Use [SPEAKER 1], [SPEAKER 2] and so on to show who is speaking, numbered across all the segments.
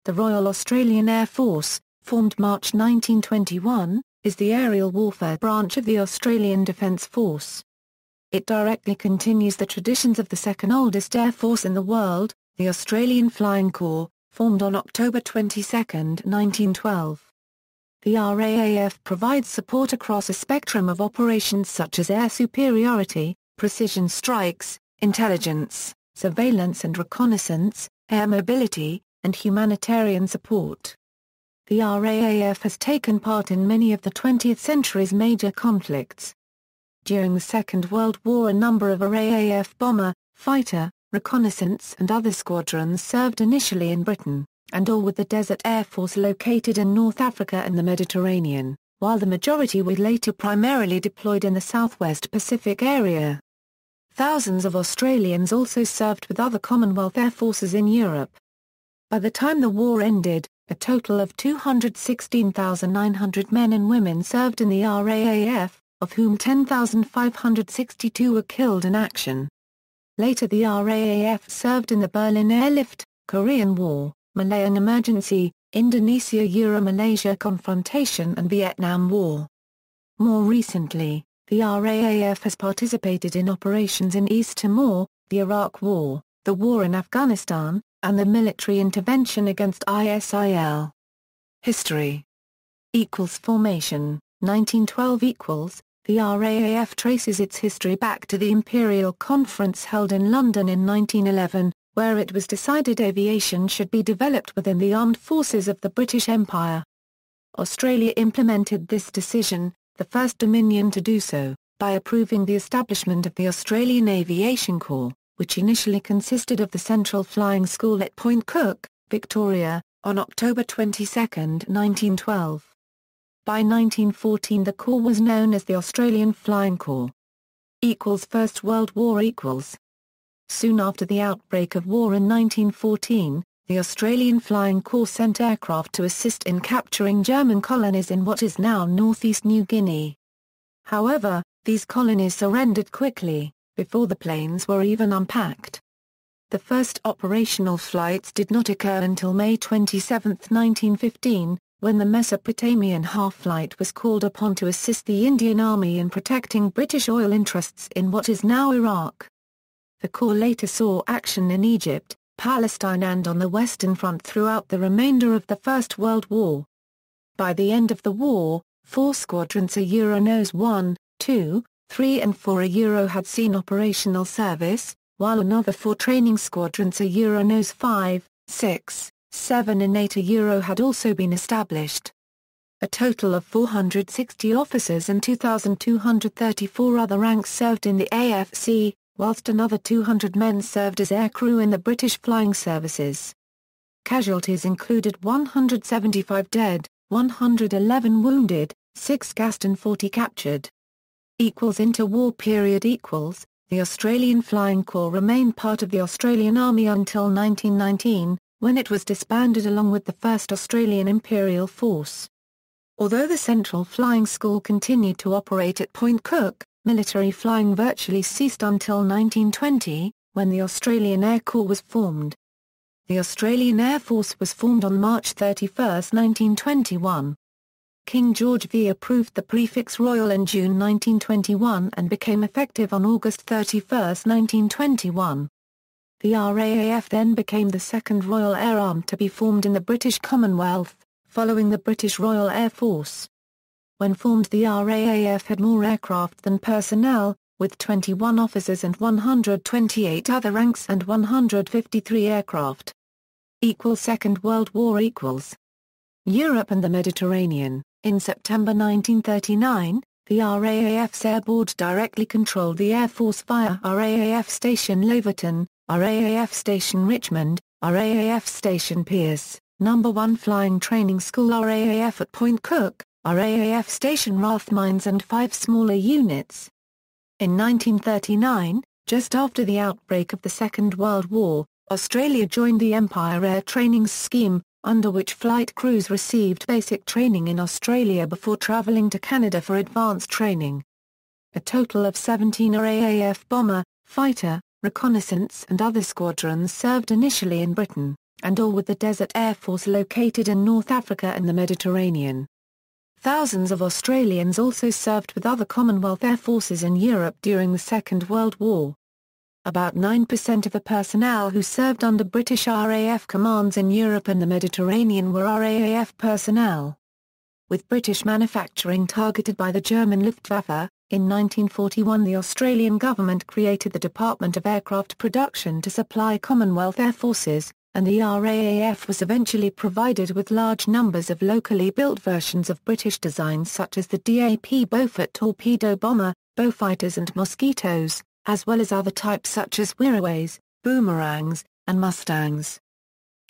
[SPEAKER 1] The Royal Australian Air Force, formed March 1921, is the aerial warfare branch of the Australian Defence Force. It directly continues the traditions of the second oldest air force in the world, the Australian Flying Corps, formed on October 22, 1912. The RAAF provides support across a spectrum of operations such as air superiority, precision strikes, intelligence, surveillance and reconnaissance, air mobility, and humanitarian support. The RAAF has taken part in many of the 20th century's major conflicts. During the Second World War, a number of RAAF bomber, fighter, reconnaissance and other squadrons served initially in Britain, and/or with the Desert Air Force located in North Africa and the Mediterranean, while the majority were later primarily deployed in the Southwest Pacific area. Thousands of Australians also served with other Commonwealth air forces in Europe. By the time the war ended, a total of 216,900 men and women served in the RAAF, of whom 10,562 were killed in action. Later the RAAF served in the Berlin Airlift, Korean War, Malayan Emergency, Indonesia-Euro-Malaysia confrontation and Vietnam War. More recently, the RAAF has participated in operations in East Timor, the Iraq War, the war in Afghanistan, and the military intervention against ISIL. History Formation 1912 The RAAF traces its history back to the Imperial Conference held in London in 1911, where it was decided aviation should be developed within the armed forces of the British Empire. Australia implemented this decision, the first Dominion to do so, by approving the establishment of the Australian Aviation Corps, which initially consisted of the Central Flying School at Point Cook, Victoria, on October 22, 1912. By 1914 the Corps was known as the Australian Flying Corps. First World War Soon after the outbreak of war in 1914, the Australian Flying Corps sent aircraft to assist in capturing German colonies in what is now northeast New Guinea. However, these colonies surrendered quickly, before the planes were even unpacked. The first operational flights did not occur until May 27, 1915, when the Mesopotamian half-flight was called upon to assist the Indian Army in protecting British oil interests in what is now Iraq. The Corps later saw action in Egypt, Palestine and on the Western Front throughout the remainder of the First World War. By the end of the war, 4 squadrons Nos 1, 2, 3 and 4 had seen operational service, while another 4 training squadrons Nos 5, 6, 7 and 8 had also been established. A total of 460 officers and 2,234 other ranks served in the AFC, whilst another 200 men served as aircrew in the British flying services. Casualties included 175 dead, 111 wounded, 6 gassed and 40 captured. Interwar period The Australian Flying Corps remained part of the Australian Army until 1919, when it was disbanded along with the 1st Australian Imperial Force. Although the Central Flying School continued to operate at Point Cook, military flying virtually ceased until 1920, when the Australian Air Corps was formed. The Australian Air Force was formed on March 31, 1921. King George V approved the prefix Royal in June 1921 and became effective on August 31, 1921. The RAAF then became the second Royal Air Arm to be formed in the British Commonwealth, following the British Royal Air Force. When formed, the RAAF had more aircraft than personnel, with 21 officers and 128 other ranks and 153 aircraft. Second World War Europe and the Mediterranean. In September 1939, the RAAF's Air Board directly controlled the Air Force via RAAF Station Laverton, RAAF Station Richmond, RAAF Station Pierce, No. 1 Flying Training School RAAF at Point Cook, RAAF Station Rathmines and 5 smaller units. In 1939, just after the outbreak of the Second World War, Australia joined the Empire Air Training Scheme, under which flight crews received basic training in Australia before travelling to Canada for advanced training. A total of 17 RAAF bomber, fighter, reconnaissance and other squadrons served initially in Britain, and/or with the Desert Air Force located in North Africa and the Mediterranean. Thousands of Australians also served with other Commonwealth air forces in Europe during the Second World War. About 9% of the personnel who served under British RAAF commands in Europe and the Mediterranean were RAAF personnel. With British manufacturing targeted by the German Luftwaffe, in 1941 the Australian government created the Department of Aircraft Production to supply Commonwealth air forces, and the RAAF was eventually provided with large numbers of locally built versions of British designs such as the DAP Beaufort torpedo bomber, Beaufighters and Mosquitoes, as well as other types such as Wirraways, Boomerangs, and Mustangs.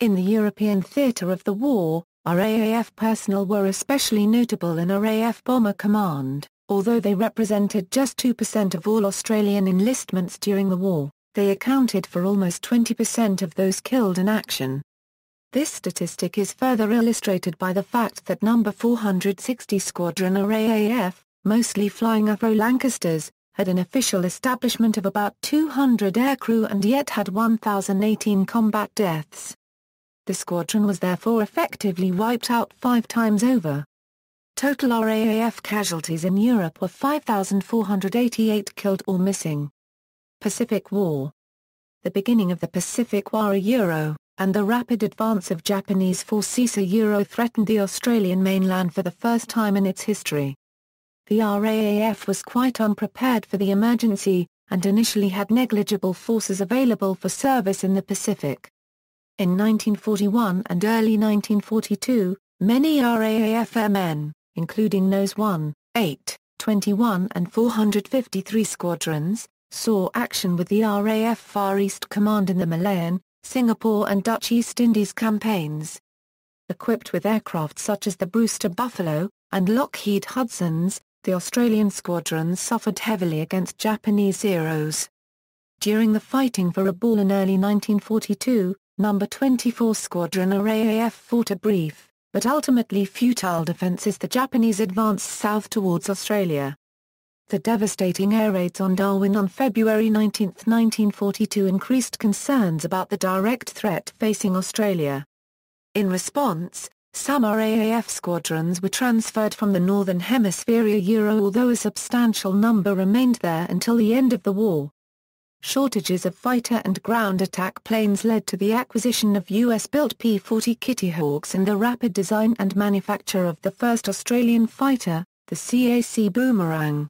[SPEAKER 1] In the European theatre of the war, RAAF personnel were especially notable in RAF Bomber Command. Although they represented just 2% of all Australian enlistments during the war, they accounted for almost 20% of those killed in action. This statistic is further illustrated by the fact that No. 460 Squadron RAAF, mostly flying Avro Lancasters, had an official establishment of about 200 aircrew and yet had 1,018 combat deaths. The squadron was therefore effectively wiped out 5 times over. Total RAAF casualties in Europe were 5,488 killed or missing. Pacific War. The beginning of the Pacific War Euro, and the rapid advance of Japanese forces Euro threatened the Australian mainland for the first time in its history. The RAAF was quite unprepared for the emergency, and initially had negligible forces available for service in the Pacific. In 1941 and early 1942, many RAAF airmen, including Nose 1, 8, 21 and 453 squadrons, saw action with the RAF Far East Command in the Malayan, Singapore and Dutch East Indies campaigns. Equipped with aircraft such as the Brewster Buffalo, and Lockheed Hudsons, the Australian squadrons suffered heavily against Japanese Zeros. During the fighting for Rabaul in early 1942, No. 24 Squadron RAAF fought a brief, but ultimately futile defense as the Japanese advanced south towards Australia. The devastating air raids on Darwin on February 19, 1942 increased concerns about the direct threat facing Australia. In response, some RAAF squadrons were transferred from the Northern Hemisphere Euro, although a substantial number remained there until the end of the war. Shortages of fighter and ground attack planes led to the acquisition of US-built P-40 Kittyhawks and the rapid design and manufacture of the first Australian fighter, the CAC Boomerang.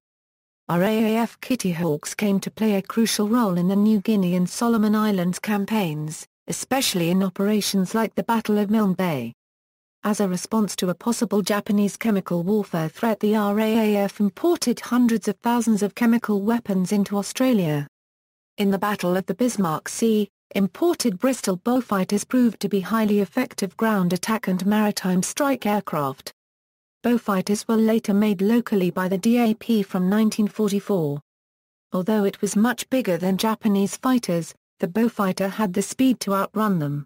[SPEAKER 1] RAAF Kittyhawks came to play a crucial role in the New Guinea and Solomon Islands campaigns, especially in operations like the Battle of Milne Bay. As a response to a possible Japanese chemical warfare threat, the RAAF imported hundreds of thousands of chemical weapons into Australia. In the Battle of the Bismarck Sea, imported Bristol Beaufighters proved to be highly effective ground attack and maritime strike aircraft. Beaufighters were later made locally by the DAP from 1944. Although it was much bigger than Japanese fighters, the Beaufighter had the speed to outrun them.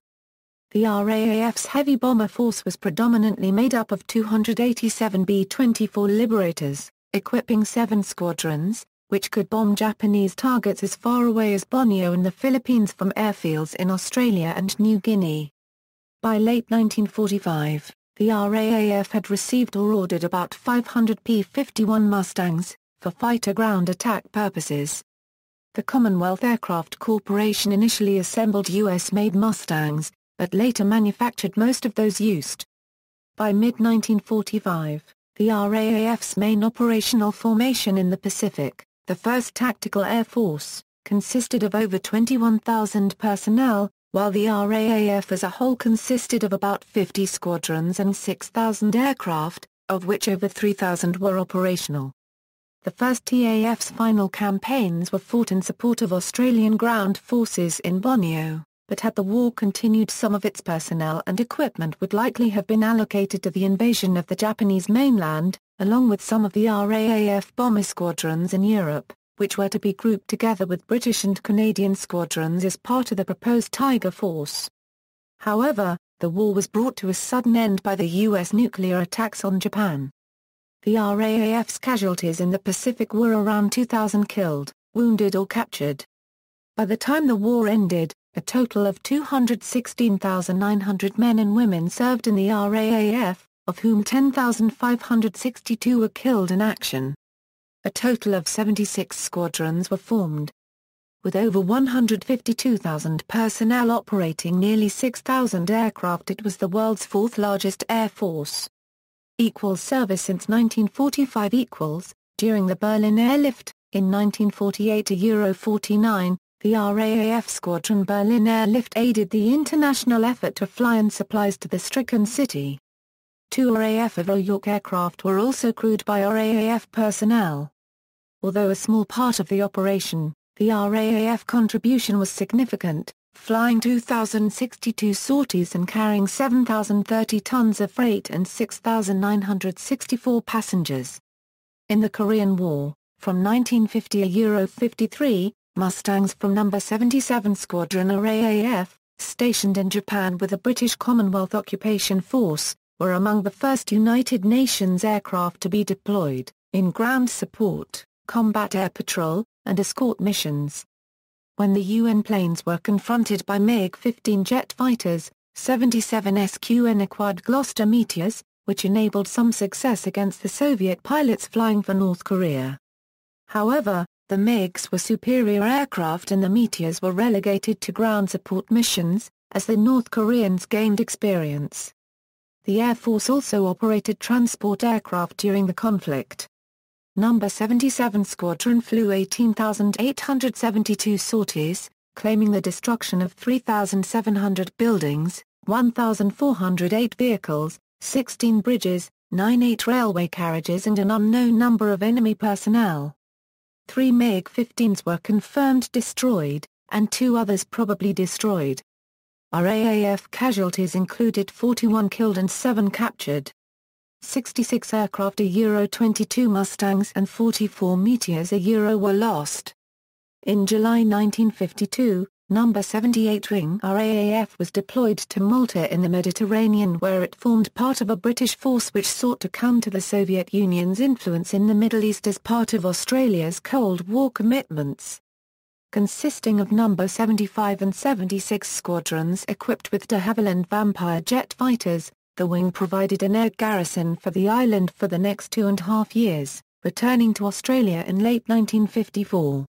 [SPEAKER 1] The RAAF's heavy bomber force was predominantly made up of 287 B-24 Liberators, equipping 7 squadrons, which could bomb Japanese targets as far away as Borneo and the Philippines from airfields in Australia and New Guinea. By late 1945, the RAAF had received or ordered about 500 P-51 Mustangs, for fighter ground attack purposes. The Commonwealth Aircraft Corporation initially assembled US-made Mustangs, but later manufactured most of those used. By mid-1945, the RAAF's main operational formation in the Pacific, the 1st Tactical Air Force, consisted of over 21,000 personnel, while the RAAF as a whole consisted of about 50 squadrons and 6,000 aircraft, of which over 3,000 were operational. The 1st TAF's final campaigns were fought in support of Australian ground forces in Borneo, but had the war continued, some of its personnel and equipment would likely have been allocated to the invasion of the Japanese mainland, along with some of the RAAF bomber squadrons in Europe, which were to be grouped together with British and Canadian squadrons as part of the proposed Tiger Force. However, the war was brought to a sudden end by the US nuclear attacks on Japan. The RAAF's casualties in the Pacific were around 2,000 killed, wounded or captured. By the time the war ended, A total of 216,900 men and women served in the RAAF, of whom 10,562 were killed in action. A total of 76 squadrons were formed. With over 152,000 personnel operating nearly 6,000 aircraft, it was the world's fourth largest air force. Service since 1945. During the Berlin airlift, in 1948–49, the RAAF Squadron Berlin airlift aided the international effort to fly in supplies to the stricken city. 2 RAF of York aircraft were also crewed by RAAF personnel. Although a small part of the operation, the RAAF contribution was significant, flying 2,062 sorties and carrying 7,030 tons of freight and 6,964 passengers. In the Korean War, from 1950–53, Mustangs from No. 77 Squadron RAAF, stationed in Japan with the British Commonwealth Occupation Force, were among the first United Nations aircraft to be deployed, in ground support, combat air patrol, and escort missions. When the UN planes were confronted by MiG-15 jet fighters, 77 SQN acquired Gloster Meteors, which enabled some success against the Soviet pilots flying for North Korea. However, the MiGs were superior aircraft and the Meteors were relegated to ground support missions, as the North Koreans gained experience. The Air Force also operated transport aircraft during the conflict. No. 77 Squadron flew 18,872 sorties, claiming the destruction of 3,700 buildings, 1,408 vehicles, 16 bridges, 98 railway carriages and an unknown number of enemy personnel. 3 MiG-15s were confirmed destroyed, and 2 others probably destroyed. RAAF casualties included 41 killed and 7 captured. 66 aircraft Euro 22 Mustangs and 44 Meteors Euro were lost. In July 1952, No. 78 Ring RAAF was deployed to Malta in the Mediterranean, where it formed part of a British force which sought to counter the Soviet Union's influence in the Middle East as part of Australia's Cold War commitments. Consisting of No. 75 and 76 squadrons equipped with de Havilland Vampire jet fighters, the wing provided an air garrison for the island for the next 2.5 years, returning to Australia in late 1954.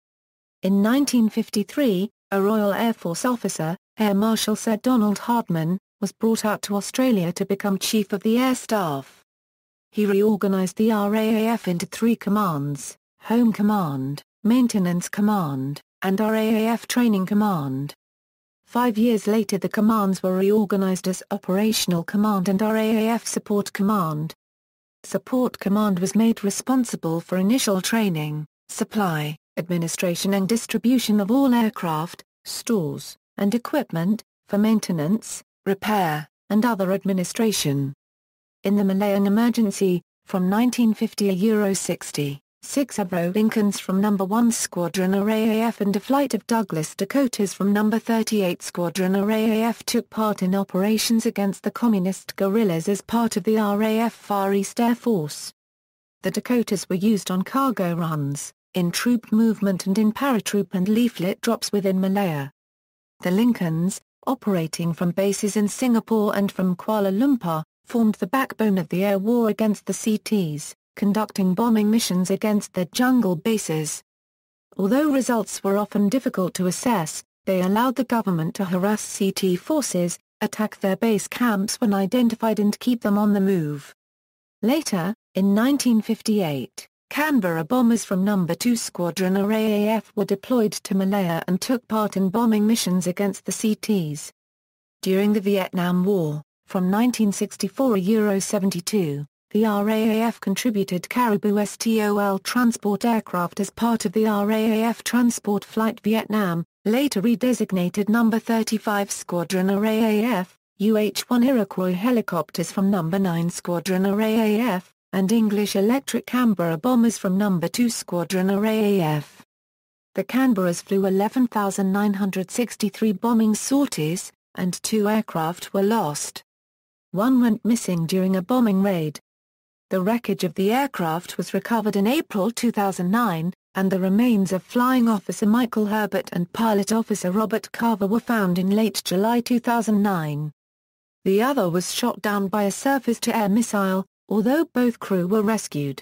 [SPEAKER 1] In 1953, a Royal Air Force officer, Air Marshal Sir Donald Hardman, was brought out to Australia to become Chief of the Air Staff. He reorganised the RAAF into 3 commands: Home Command, Maintenance Command, and RAAF Training Command. 5 years later the commands were reorganised as Operational Command and RAAF Support Command. Support Command was made responsible for initial training, supply, administration and distribution of all aircraft, stores, and equipment, for maintenance, repair, and other administration. In the Malayan emergency, from 1950–60, 6 Avro Lincolns from No. 1 Squadron RAAF and a flight of Douglas Dakotas from No. 38 Squadron RAAF took part in operations against the communist guerrillas as part of the RAF Far East Air Force. The Dakotas were used on cargo runs, in troop movement and in paratroop and leaflet drops within Malaya. The Lincolns, operating from bases in Singapore and from Kuala Lumpur, formed the backbone of the air war against the CTs, conducting bombing missions against their jungle bases. Although results were often difficult to assess, they allowed the government to harass CT forces, attack their base camps when identified and keep them on the move. Later, in 1958, Canberra bombers from No. 2 Squadron RAAF were deployed to Malaya and took part in bombing missions against the CTs. During the Vietnam War, from 1964–72, the RAAF contributed Caribou STOL transport aircraft as part of the RAAF Transport Flight Vietnam, later redesignated No. 35 Squadron RAAF, UH-1 Iroquois helicopters from No. 9 Squadron RAAF, and English Electric Canberra bombers from No. 2 Squadron RAAF. The Canberras flew 11,963 bombing sorties, and 2 aircraft were lost. 1 went missing during a bombing raid. The wreckage of the aircraft was recovered in April 2009, and the remains of Flying Officer Michael Herbert and Pilot Officer Robert Carver were found in late July 2009. The other was shot down by a surface-to-air missile, although both crew were rescued.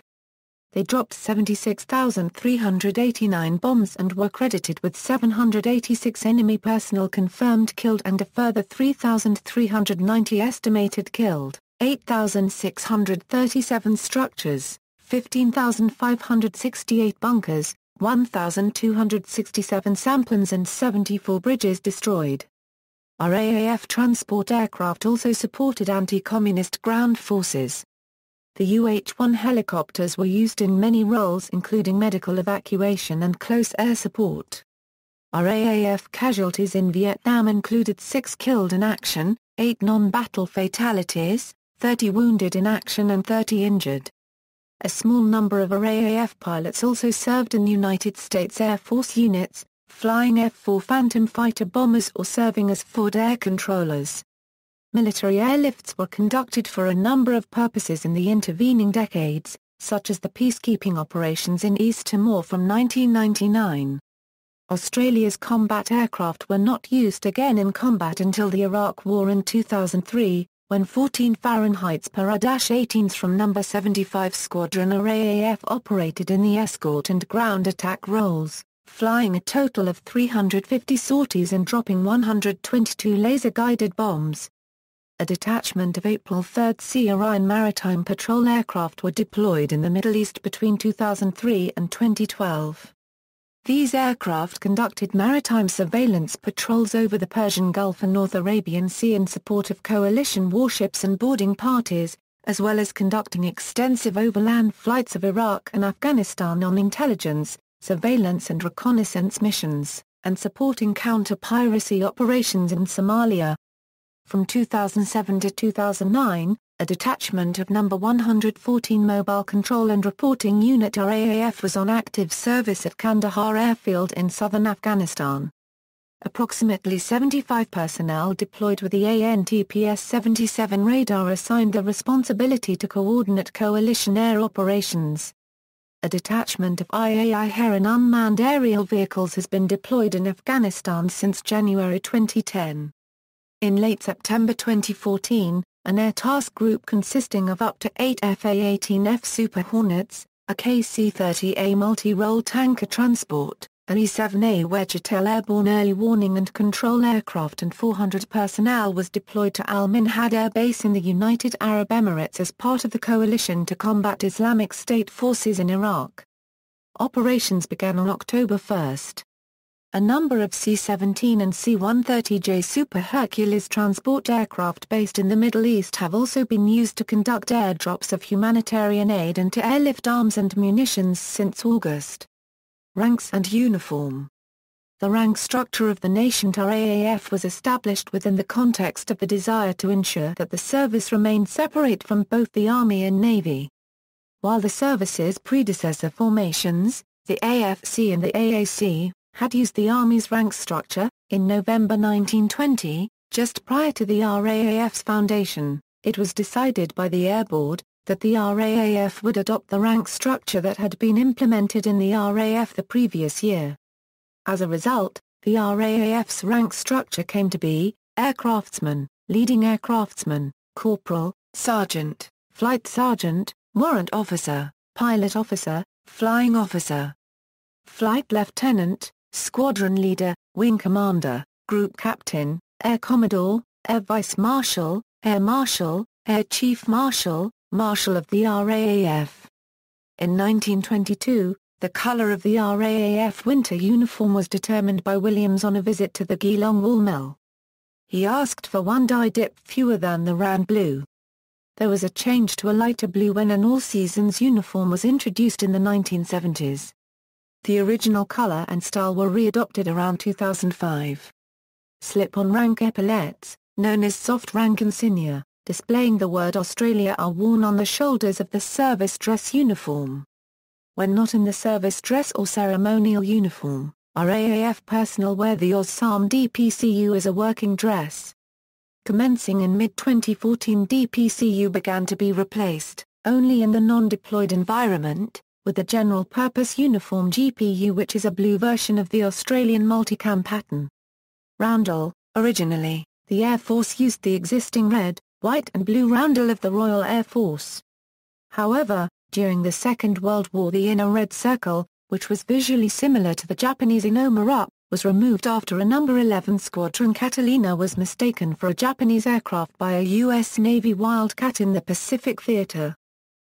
[SPEAKER 1] They dropped 76,389 bombs and were credited with 786 enemy personnel confirmed killed and a further 3,390 estimated killed, 8,637 structures, 15,568 bunkers, 1,267 samplings and 74 bridges destroyed. RAAF transport aircraft also supported anti-communist ground forces. The UH-1 helicopters were used in many roles including medical evacuation and close air support. RAAF casualties in Vietnam included 6 killed in action, 8 non-battle fatalities, 30 wounded in action and 30 injured. A small number of RAAF pilots also served in United States Air Force units, flying F-4 Phantom fighter bombers or serving as Ford air controllers. Military airlifts were conducted for a number of purposes in the intervening decades, such as the peacekeeping operations in East Timor from 1999. Australia's combat aircraft were not used again in combat until the Iraq War in 2003, when 14 Fahrenheit Per-18s from No. 75 Squadron RAAF operated in the escort and ground attack roles, flying a total of 350 sorties and dropping 122 laser-guided bombs. A detachment of April 3 Sea Orion maritime patrol aircraft were deployed in the Middle East between 2003 and 2012. These aircraft conducted maritime surveillance patrols over the Persian Gulf and North Arabian Sea in support of coalition warships and boarding parties, as well as conducting extensive overland flights of Iraq and Afghanistan on intelligence, surveillance and reconnaissance missions, and supporting counter-piracy operations in Somalia. From 2007 to 2009, a detachment of No. 114 Mobile Control and Reporting Unit RAAF was on active service at Kandahar Airfield in southern Afghanistan. Approximately 75 personnel deployed with the ANTPS-77 radar assigned the responsibility to coordinate coalition air operations. A detachment of IAI Heron unmanned aerial vehicles has been deployed in Afghanistan since January 2010. In late September 2014, an air task group consisting of up to 8 FA-18F Super Hornets, a KC-30A multi-role tanker transport, an E-7A Wedgetel airborne early warning and control aircraft and 400 personnel was deployed to Al Minhad Air Base in the United Arab Emirates as part of the coalition to combat Islamic State forces in Iraq. Operations began on October 1. A number of C-17 and C-130J Super Hercules transport aircraft based in the Middle East have also been used to conduct airdrops of humanitarian aid and to airlift arms and munitions since August. Ranks and uniform. The rank structure of the nascent RAAF was established within the context of the desire to ensure that the service remained separate from both the Army and Navy. While the service's predecessor formations, the AFC and the AAC, had used the Army's rank structure, in November 1920, just prior to the RAAF's foundation, it was decided by the Air Board, that the RAAF would adopt the rank structure that had been implemented in the RAF the previous year. As a result, the RAAF's rank structure came to be, aircraftsman, leading aircraftsman, corporal, sergeant, flight sergeant, warrant officer, pilot officer, flying officer, flight lieutenant, squadron leader, wing commander, group captain, air commodore, air vice marshal, air chief marshal, marshal of the RAAF. In 1922, the color of the RAAF winter uniform was determined by Williams on a visit to the Geelong wool mill. He asked for one dye dip fewer than the Rand blue. There was a change to a lighter blue when an all-seasons uniform was introduced in the 1970s. The original color and style were readopted around 2005. Slip-on rank epaulets, known as soft rank insignia, displaying the word Australia are worn on the shoulders of the service dress uniform. When not in the service dress or ceremonial uniform, RAAF personnel wear the OSSAM DPCU as a working dress. Commencing in mid-2014, DPCU began to be replaced, only in the non-deployed environment, with the General-Purpose Uniform GPU, which is a blue version of the Australian multicam pattern. Roundel. Originally, the Air Force used the existing red, white and blue roundel of the Royal Air Force. However, during the Second World War, the inner red circle, which was visually similar to the Japanese Inomaru, was removed after a No. 11 Squadron Catalina was mistaken for a Japanese aircraft by a U.S. Navy Wildcat in the Pacific Theater.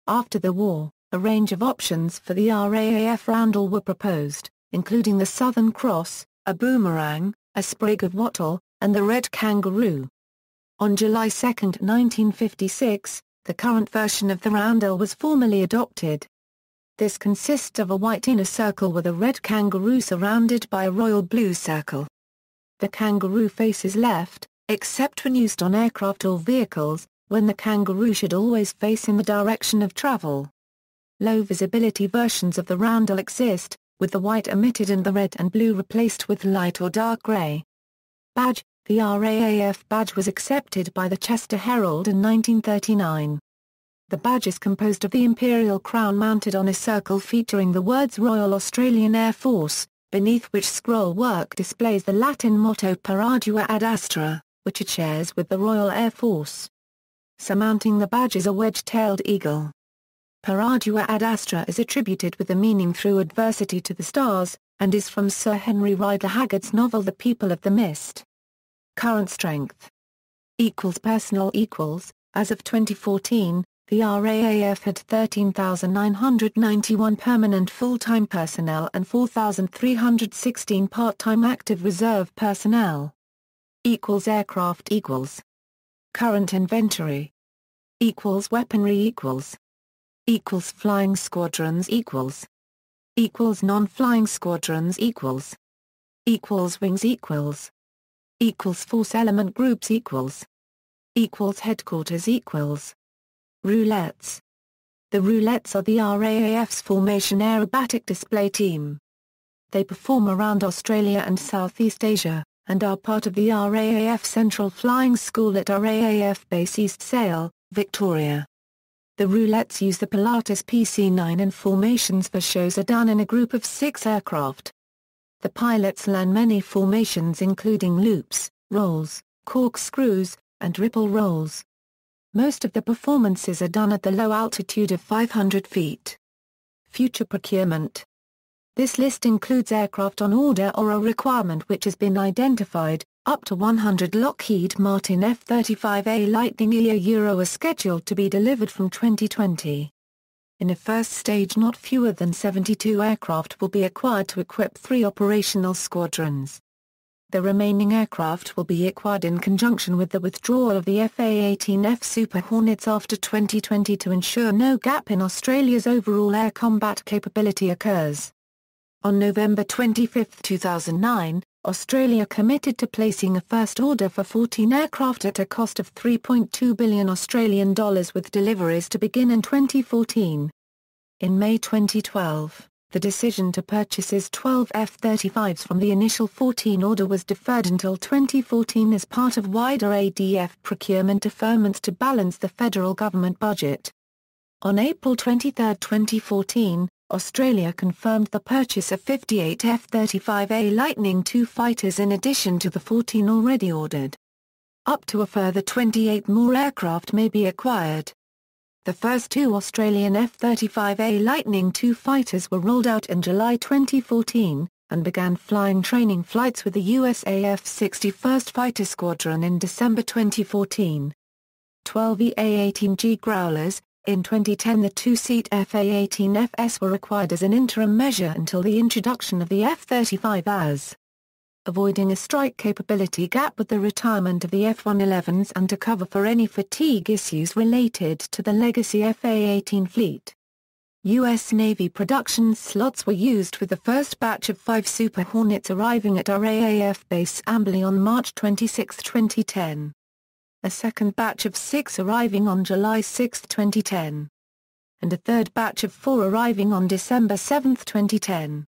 [SPEAKER 1] After the war, a range of options for the RAAF roundel were proposed, including the Southern Cross, a boomerang, a sprig of wattle, and the red kangaroo. On July 2, 1956, the current version of the roundel was formally adopted. This consists of a white inner circle with a red kangaroo surrounded by a royal blue circle. The kangaroo faces left, except when used on aircraft or vehicles, when the kangaroo should always face in the direction of travel. Low visibility versions of the roundel exist, with the white omitted and the red and blue replaced with light or dark grey. Badge. The RAAF badge was accepted by the Chester Herald in 1939. The badge is composed of the imperial crown mounted on a circle featuring the words Royal Australian Air Force, beneath which scroll work displays the Latin motto Per Ardua ad Astra, which it shares with the Royal Air Force. Surmounting the badge is a wedge-tailed eagle. Per Ardua ad Astra is attributed with the meaning through adversity to the stars, and is from Sir Henry Rider Haggard's novel The People of the Mist. Current strength. Personnel. As of 2014, the RAAF had 13,991 permanent full-time personnel and 4,316 part-time active reserve personnel. Aircraft. Current inventory. Weaponry. Flying squadrons. Non-flying squadrons. Wings. Force element groups. Headquarters. Roulettes. The roulettes are the RAAF's formation aerobatic display team. They perform around Australia and Southeast Asia, and are part of the RAAF Central Flying School at RAAF Base East Sale, Victoria. The roulettes use the Pilatus PC-9 and formations for shows are done in a group of 6 aircraft. The pilots learn many formations including loops, rolls, corkscrews, and ripple rolls. Most of the performances are done at the low altitude of 500 feet. Future procurement. This list includes aircraft on order or a requirement which has been identified. Up to 100 Lockheed Martin F-35A Lightning Euro are scheduled to be delivered from 2020. In a first stage, not fewer than 72 aircraft will be acquired to equip 3 operational squadrons. The remaining aircraft will be acquired in conjunction with the withdrawal of the FA-18F Super Hornets after 2020 to ensure no gap in Australia's overall air combat capability occurs. On November 25, 2009, Australia committed to placing a first order for 14 aircraft at a cost of $3.2 billion Australian dollars with deliveries to begin in 2014. In May 2012, the decision to purchase 12 F-35s from the initial 14 order was deferred until 2014 as part of wider ADF procurement deferments to balance the federal government budget. On April 23, 2014, Australia confirmed the purchase of 58 F-35A Lightning II fighters in addition to the 14 already ordered. Up to a further 28 more aircraft may be acquired. The first 2 Australian F-35A Lightning II fighters were rolled out in July 2014, and began flying training flights with the USAF 61st Fighter Squadron in December 2014. 12 EA-18G Growlers. In 2010 the 2-seat FA-18FS were acquired as an interim measure until the introduction of the F-35As. Avoiding a strike capability gap with the retirement of the F-111s and to cover for any fatigue issues related to the legacy FA-18 fleet. U.S. Navy production slots were used with the first batch of 5 Super Hornets arriving at RAAF Base Amberley on March 26, 2010. A second batch of 6 arriving on July 6, 2010. And a third batch of 4 arriving on December 7, 2010.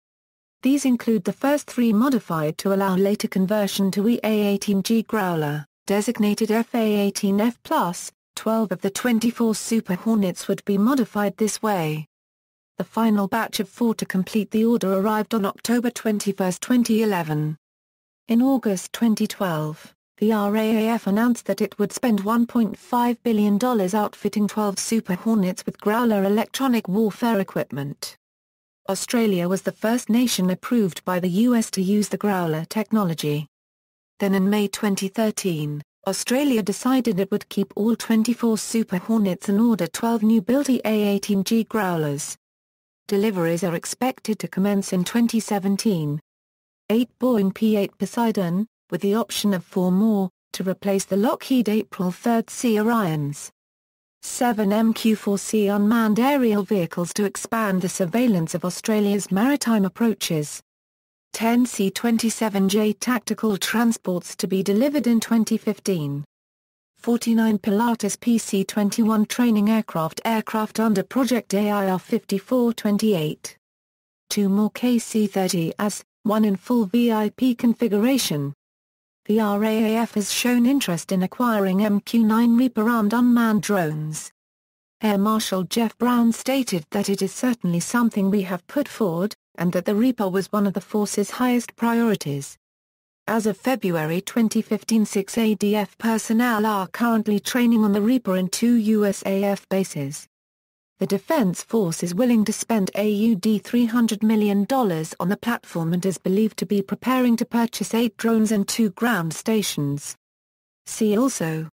[SPEAKER 1] These include the first 3 modified to allow later conversion to EA-18G Growler, designated FA-18F+, 12 of the 24 Super Hornets would be modified this way. The final batch of 4 to complete the order arrived on October 21, 2011. In August 2012, the RAAF announced that it would spend $1.5 billion outfitting 12 Super Hornets with Growler electronic warfare equipment. Australia was the first nation approved by the US to use the Growler technology. Then in May 2013, Australia decided it would keep all 24 Super Hornets and order 12 new built EA-18G Growlers. Deliveries are expected to commence in 2017. 8 Boeing P-8 Poseidon, with the option of 4 more, to replace the Lockheed April 3C Orions. 7 MQ-4C unmanned aerial vehicles to expand the surveillance of Australia's maritime approaches. 10 C-27J tactical transports to be delivered in 2015. 49 Pilatus PC-21 training aircraft under Project AIR-5428. 2 more KC-30As, 1 in full VIP configuration. The RAAF has shown interest in acquiring MQ-9 Reaper-armed unmanned drones. Air Marshal Jeff Brown stated that it is certainly something we have put forward, and that the Reaper was one of the force's highest priorities. As of February 2015, 6 ADF personnel are currently training on the Reaper in 2 USAF bases. The Defense Force is willing to spend AUD $300 million on the platform and is believed to be preparing to purchase 8 drones and 2 ground stations. See also: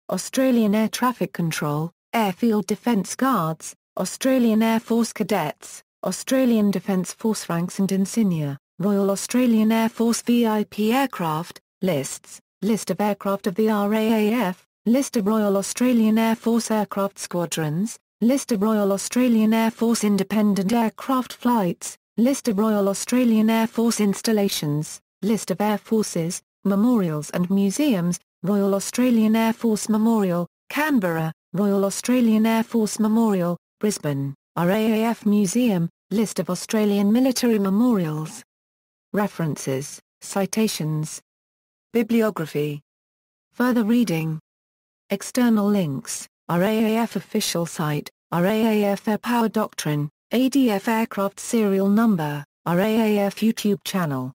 [SPEAKER 1] Australian Air Traffic Control, Airfield Defence Guards, Australian Air Force Cadets, Australian Defence Force Ranks and Insignia, Royal Australian Air Force VIP aircraft, lists, list of aircraft of the RAAF, list of Royal Australian Air Force aircraft squadrons, list of Royal Australian Air Force independent aircraft flights, list of Royal Australian Air Force installations, list of air forces, memorials and museums, Royal Australian Air Force Memorial, Canberra, Royal Australian Air Force Memorial, Brisbane, RAAF Museum, list of Australian military memorials. References, citations. Bibliography. Further reading. External links. RAAF official site, RAAF Air Power Doctrine, ADF Aircraft Serial Number, RAAF YouTube channel.